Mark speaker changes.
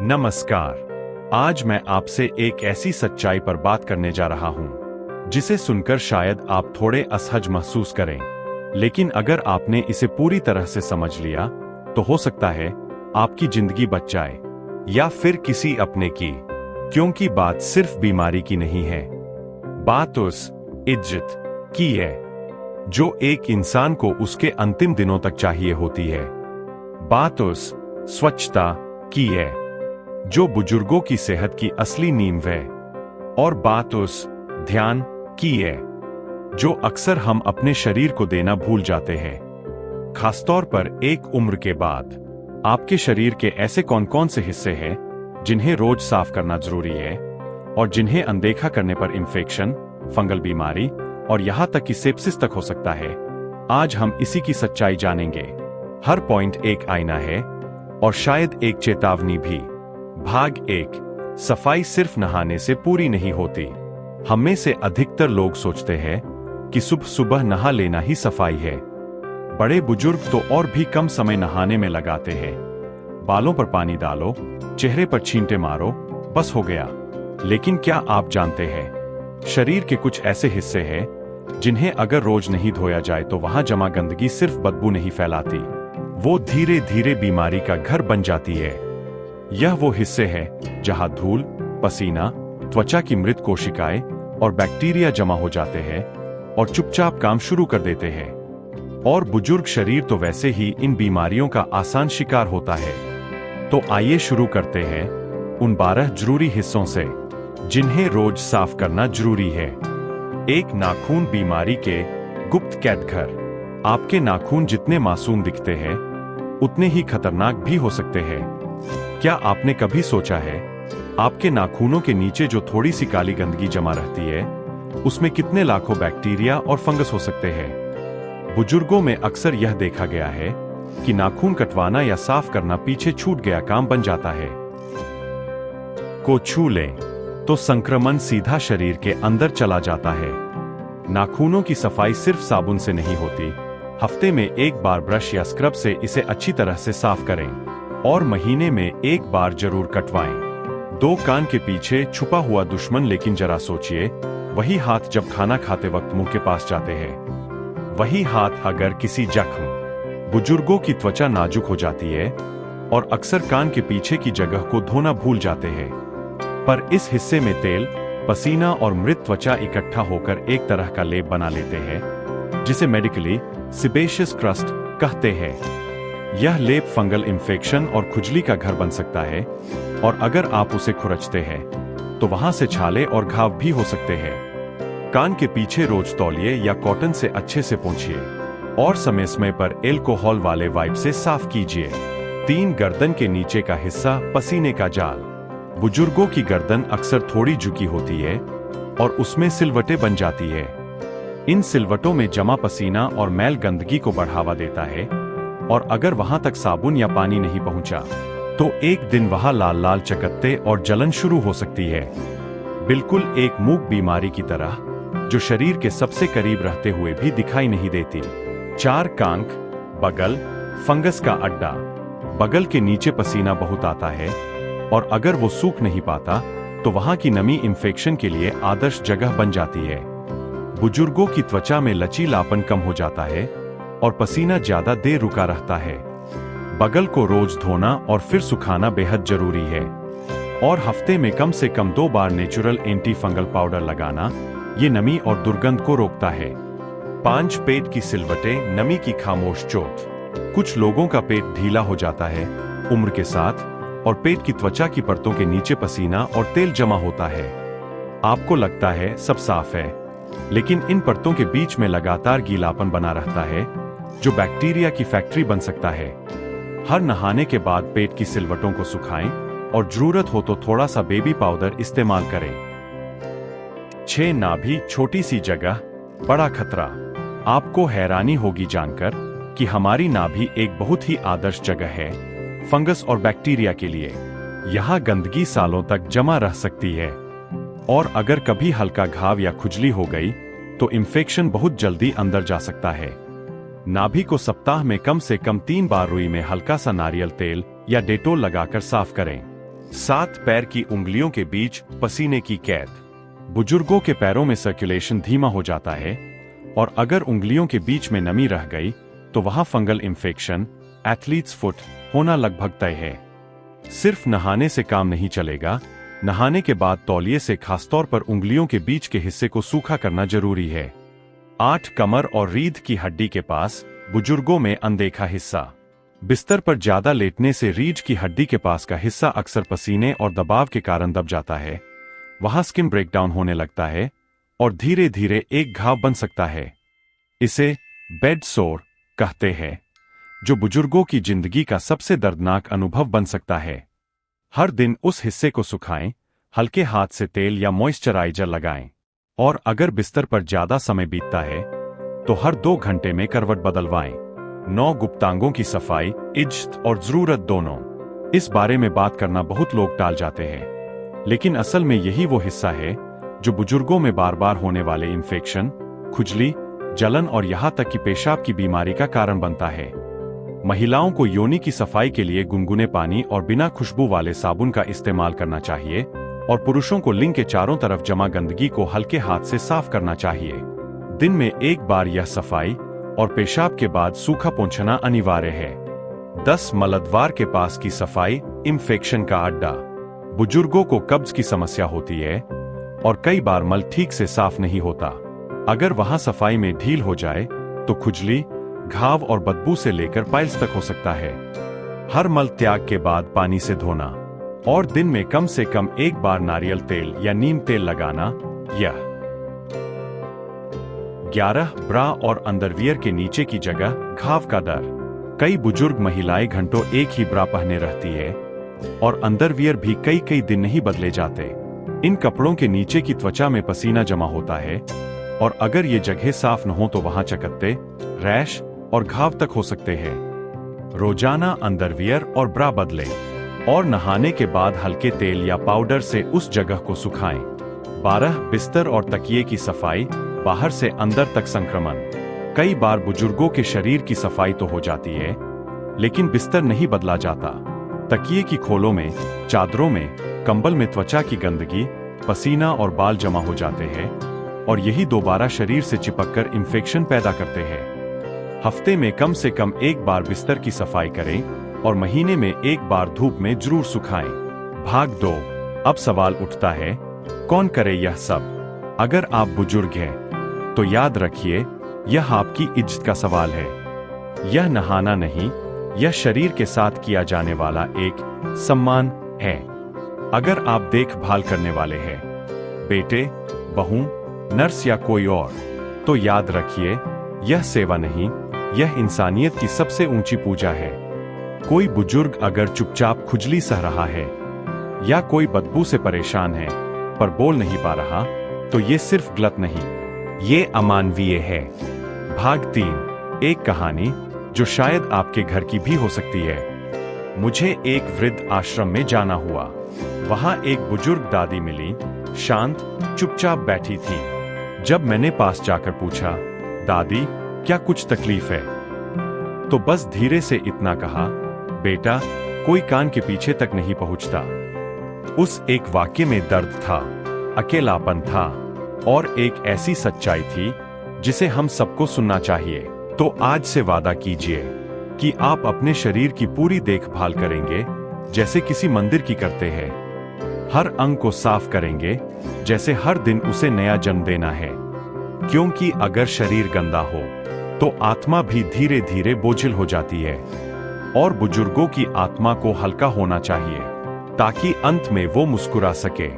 Speaker 1: नमस्कार। आज मैं आपसे एक ऐसी सच्चाई पर बात करने जा रहा हूं जिसे सुनकर शायद आप थोड़े असहज महसूस करें, लेकिन अगर आपने इसे पूरी तरह से समझ लिया तो हो सकता है आपकी जिंदगी बच जाए, या फिर किसी अपने की। क्योंकि बात सिर्फ बीमारी की नहीं है, बात उस इज्जत की है जो एक इंसान को उसके अंतिम दिनों तक चाहिए होती है। बात उस स्वच्छता की है जो बुजुर्गों की सेहत की असली नींव है। और बात उस ध्यान की है जो अक्सर हम अपने शरीर को देना भूल जाते हैं, खासतौर पर एक उम्र के बाद। आपके शरीर के ऐसे कौन कौन से हिस्से हैं जिन्हें रोज साफ करना जरूरी है, और जिन्हें अनदेखा करने पर इंफेक्शन, फंगल बीमारी और यहां तक कि सेप्सिस तक हो सकता है। आज हम इसी की सच्चाई जानेंगे। हर पॉइंट एक आईना है और शायद एक चेतावनी भी। भाग 1। सफाई सिर्फ नहाने से पूरी नहीं होती। हम में से अधिकतर लोग सोचते हैं कि सुबह सुबह नहा लेना ही सफाई है। बड़े बुजुर्ग तो और भी कम समय नहाने में लगाते हैं। बालों पर पानी डालो, चेहरे पर छींटे मारो, बस हो गया। लेकिन क्या आप जानते हैं, शरीर के कुछ ऐसे हिस्से हैं जिन्हें अगर रोज नहीं धोया जाए तो वहां जमा गंदगी सिर्फ बदबू नहीं फैलाती, वो धीरे धीरे बीमारी का घर बन जाती है। यह वो हिस्से हैं जहां धूल, पसीना, त्वचा की मृत कोशिकाएं और बैक्टीरिया जमा हो जाते हैं और चुपचाप काम शुरू कर देते हैं। और बुजुर्ग शरीर तो वैसे ही इन बीमारियों का आसान शिकार होता है। तो आइए शुरू करते हैं उन 12 जरूरी हिस्सों से जिन्हें रोज साफ करना जरूरी है। 1। नाखून बीमारी के गुप्त कैदघर। आपके नाखून जितने मासूम दिखते हैं उतने ही खतरनाक भी हो सकते हैं। क्या आपने कभी सोचा है आपके नाखूनों के नीचे जो थोड़ी सी काली गंदगी जमा रहती है उसमें कितने लाखों बैक्टीरिया और फंगस हो सकते हैं। बुजुर्गों में अक्सर यह देखा गया है कि नाखून कटवाना या साफ करना पीछे छूट गया काम बन जाता है। को छू लें तो संक्रमण सीधा शरीर के अंदर चला जाता है। नाखूनों की सफाई सिर्फ साबुन से नहीं होती। हफ्ते में एक बार ब्रश या स्क्रब से इसे अच्छी तरह से साफ करें और महीने में एक बार जरूर कटवाएं। 2। कान के पीछे छुपा हुआ दुश्मन। लेकिन जरा सोचिए, वही हाथ जब खाना खाते वक्त मुंह के पास जाते हैं, वही हाथ अगर किसी जख्म। बुजुर्गों की त्वचा नाजुक हो जाती है और अक्सर कान के पीछे की जगह को धोना भूल जाते हैं। पर इस हिस्से में तेल, पसीना और मृत त्वचा इकट्ठा होकर एक तरह का लेप बना लेते हैं जिसे मेडिकली सिबेशियस क्रस्ट कहते हैं। यह लेप फंगल इन्फेक्शन और खुजली का घर बन सकता है, और अगर आप उसे खुरचते हैं तो वहां से छाले और घाव भी हो सकते हैं। कान के पीछे रोज तौलिए या कॉटन से अच्छे से पोंछिए और समय समय पर एल्कोहल वाले वाइप से साफ कीजिए। 3। गर्दन के नीचे का हिस्सा पसीने का जाल। बुजुर्गों की गर्दन अक्सर थोड़ी झुकी होती है और उसमें सिलवटें बन जाती है। इन सिलवटों में जमा पसीना और मैल गंदगी को बढ़ावा देता है, और अगर वहां तक साबुन या पानी नहीं पहुंचा तो एक दिन वहां लाल लाल चकत्ते और जलन शुरू हो सकती है, बिल्कुल एक मूक बीमारी की तरह जो शरीर के सबसे करीब रहते हुए भी दिखाई नहीं देती। 4। कांक, बगल, फंगस का अड्डा। बगल के नीचे पसीना बहुत आता है और अगर वो सूख नहीं पाता तो वहां की नमी इंफेक्शन के लिए आदर्श जगह बन जाती है। बुजुर्गों की त्वचा में लचीलापन कम हो जाता है और पसीना ज्यादा देर रुका रहता है। बगल को रोज धोना और फिर सुखाना बेहद जरूरी है, और हफ्ते में कम से कम 2 बार नेचुरल एंटी फंगल पाउडर लगाना ये नमी और दुर्गंध को रोकता है। 5। पेट की सिलवटें, नमी की खामोश चोट। कुछ लोगों का पेट ढीला हो जाता है उम्र के साथ, और पेट की त्वचा की परतों के नीचे पसीना और तेल जमा होता है। आपको लगता है सब साफ है, लेकिन इन परतों के बीच में लगातार गीलापन बना रहता है जो बैक्टीरिया की फैक्ट्री बन सकता है। हर नहाने के बाद पेट की सिलवटों को सुखाएं और जरूरत हो तो थोड़ा सा बेबी पाउडर इस्तेमाल करें। 6। नाभि, छोटी सी जगह, बड़ा खतरा। आपको हैरानी होगी जानकर कि हमारी नाभि एक बहुत ही आदर्श जगह है फंगस और बैक्टीरिया के लिए। यहाँ गंदगी सालों तक जमा रह सकती है, और अगर कभी हल्का घाव या खुजली हो गई तो इंफेक्शन बहुत जल्दी अंदर जा सकता है। नाभि को सप्ताह में कम से कम 3 बार रुई में हल्का सा नारियल तेल या डेटोल लगाकर साफ करें। 7 पैर की उंगलियों के बीच पसीने की कैद। बुजुर्गों के पैरों में सर्कुलेशन धीमा हो जाता है और अगर उंगलियों के बीच में नमी रह गई तो वहां फंगल इन्फेक्शन, एथलीट्स फुट, होना लगभग तय है। सिर्फ नहाने से काम नहीं चलेगा, नहाने के बाद तौलिए से खासतौर पर उंगलियों के बीच के हिस्से को सूखा करना जरूरी है। 8 कमर और रीढ़ की हड्डी के पास बुजुर्गों में अनदेखा हिस्सा। बिस्तर पर ज्यादा लेटने से रीढ़ की हड्डी के पास का हिस्सा अक्सर पसीने और दबाव के कारण दब जाता है। वहां स्किन ब्रेकडाउन होने लगता है और धीरे धीरे एक घाव बन सकता है। इसे बेड सोर कहते हैं, जो बुजुर्गों की जिंदगी का सबसे दर्दनाक अनुभव बन सकता है। हर दिन उस हिस्से को सुखाएं, हल्के हाथ से तेल या मॉइस्चराइजर लगाएं और अगर बिस्तर पर ज्यादा समय बीतता है तो हर 2 घंटे में करवट बदलवाएं। 9 गुप्तांगों की सफाई, इज्जत और जरूरत दोनों। इस बारे में बात करना बहुत लोग टाल जाते हैं, लेकिन असल में यही वो हिस्सा है जो बुजुर्गों में बार बार होने वाले इन्फेक्शन, खुजली, जलन और यहां तक कि पेशाब की बीमारी का कारण बनता है। महिलाओं को योनि की सफाई के लिए गुनगुने पानी और बिना खुशबू वाले साबुन का इस्तेमाल करना चाहिए और पुरुषों को लिंग के चारों तरफ जमा गंदगी को हल्के हाथ से साफ करना चाहिए। दिन में 1 बार यह सफाई और पेशाब के बाद सूखा पोंछना अनिवार्य है। 10 मलद्वार के पास की सफाई, इन्फेक्शन का अड्डा। बुजुर्गों को कब्ज की समस्या होती है और कई बार मल ठीक से साफ नहीं होता। अगर वहां सफाई में ढील हो जाए तो खुजली, घाव और बदबू से लेकर पाइल्स तक हो सकता है। हर मल त्याग के बाद पानी से धोना और दिन में कम से कम 1 बार नारियल तेल या नीम तेल लगाना। यह 11 ब्रा और अंडरवियर के नीचे की जगह घाव का डर। कई बुजुर्ग महिलाएं घंटों एक ही ब्रा पहने रहती है और अंडरवियर भी कई दिन नहीं बदले जाते। इन कपड़ों के नीचे की त्वचा में पसीना जमा होता है और अगर ये जगह साफ न हो तो वहां चकत्ते, रैश और घाव तक हो सकते हैं। रोजाना अंडरवियर और ब्रा बदलें और नहाने के बाद हल्के तेल या पाउडर से उस जगह को सुखाएं। 12 बिस्तर और तकिए की सफाई, बाहर से अंदर तक संक्रमण। कई बार बुजुर्गों के शरीर की सफाई तो हो जाती है, लेकिन बिस्तर नहीं बदला जाता। तकिए की खोलों में, चादरों में, कंबल में त्वचा की गंदगी, पसीना और बाल जमा हो जाते हैं और यही दोबारा शरीर से चिपककर इन्फेक्शन पैदा करते हैं। हफ्ते में कम से कम 1 बार बिस्तर की सफाई करें और महीने में 1 बार धूप में जरूर सुखाएं। भाग 2। अब सवाल उठता है, कौन करे यह सब? अगर आप बुजुर्ग हैं तो याद रखिए, यह आपकी इज्जत का सवाल है। यह नहाना नहीं, यह शरीर के साथ किया जाने वाला एक सम्मान है। अगर आप देखभाल करने वाले हैं, बेटे, बहू, नर्स या कोई और, तो याद रखिए, यह सेवा नहीं, यह इंसानियत की सबसे ऊंची पूजा है। कोई बुजुर्ग अगर चुपचाप खुजली सह रहा है या कोई बदबू से परेशान है पर बोल नहीं पा रहा, तो ये सिर्फ गलत नहीं, ये अमानवीय है। भाग 3। एक कहानी जो शायद आपके घर की भी हो सकती है। मुझे एक वृद्ध आश्रम में जाना हुआ। वहां एक बुजुर्ग दादी मिली, शांत, चुपचाप बैठी थी। जब मैंने पास जाकर पूछा, दादी क्या कुछ तकलीफ है, तो बस धीरे से इतना कहा, बेटा, कोई कान के पीछे तक नहीं पहुंचता। उस एक वाक्य में दर्द था, अकेलापन था और एक ऐसी सच्चाई थी जिसे हम सबको सुनना चाहिए। तो आज से वादा कीजिए कि आप अपने शरीर की पूरी देखभाल करेंगे जैसे किसी मंदिर की करते हैं। हर अंग को साफ करेंगे जैसे हर दिन उसे नया जन्म देना है, क्योंकि अगर शरीर गंदा हो तो आत्मा भी धीरे धीरे बोझिल हो जाती है और बुजुर्गों की आत्मा को हल्का होना चाहिए ताकि अंत में वो मुस्कुरा सके।